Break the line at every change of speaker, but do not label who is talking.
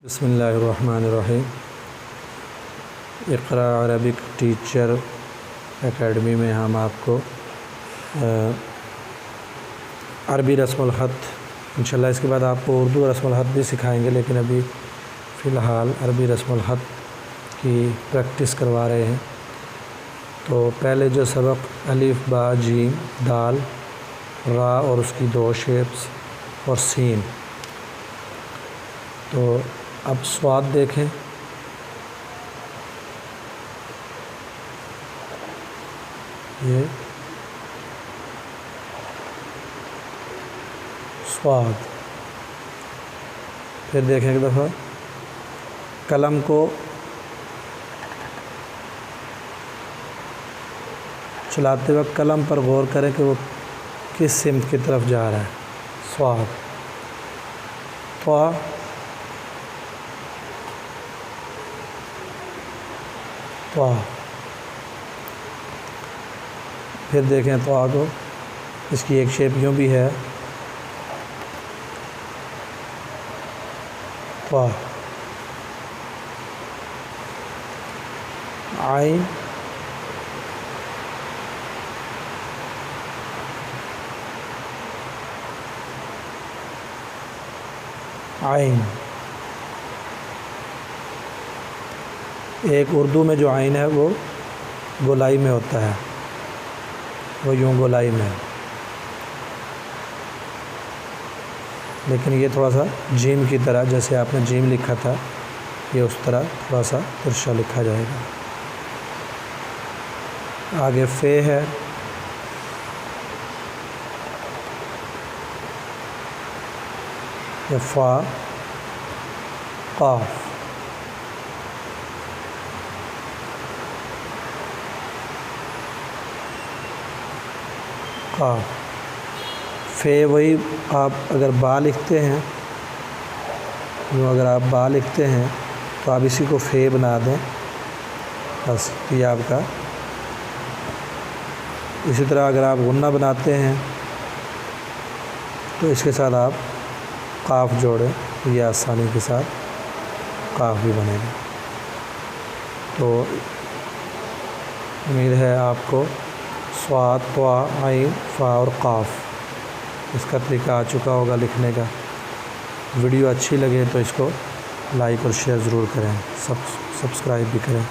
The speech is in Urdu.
بسم اللہ الرحمن الرحیم۔ اقرا عربک ٹیچر اکیڈمی میں ہم آپ کو عربی رسم الخط انشاءاللہ اس کے بعد آپ کو اردو رسم الخط بھی سکھائیں گے، لیکن ابھی فی الحال عربی رسم الخط کی پریکٹس کروا رہے ہیں۔ تو پہلے جو سبق الف با جیم دال را اور اس کی دو شیپس اور سین، تو اب سواد دیکھیں۔ یہ سواد، پھر دیکھیں ایک دفعہ قلم کو چلاتے وقت قلم پر غور کریں کہ وہ کس سمت کی طرف جا رہا ہے۔ سواد طا طا، پھر دیکھیں طا کو، اس کی ایک شیپ یوں بھی ہے طا۔ عین عین، ایک اردو میں جو عین ہے وہ گولائی میں ہوتا ہے، وہ یوں گولائی میں ہے، لیکن یہ تھوڑا سا جیم کی طرح، جیسے آپ نے جیم لکھا تھا یہ اس طرح تھوڑا سا ترشا لکھا جائے گا۔ آگے فے ہے، یہ فا قاف، قاف۔ فے وہی آپ اگر با لکھتے ہیں، اگر آپ با لکھتے ہیں تو آپ اسی کو فے بنا دیں، بس یہ آپ کا۔ اسی طرح اگر آپ غنہ بناتے ہیں تو اس کے ساتھ آپ قاف جوڑیں، یہ آسانی کے ساتھ قاف بھی بنے گا۔ تو امید ہے آپ کو صاد طا عین فا اور قاف اس کا طریقہ آ چکا ہوگا لکھنے کا۔ ویڈیو اچھی لگے تو اس کو لائک اور شیئر ضرور کریں، سبسکرائب بھی کریں۔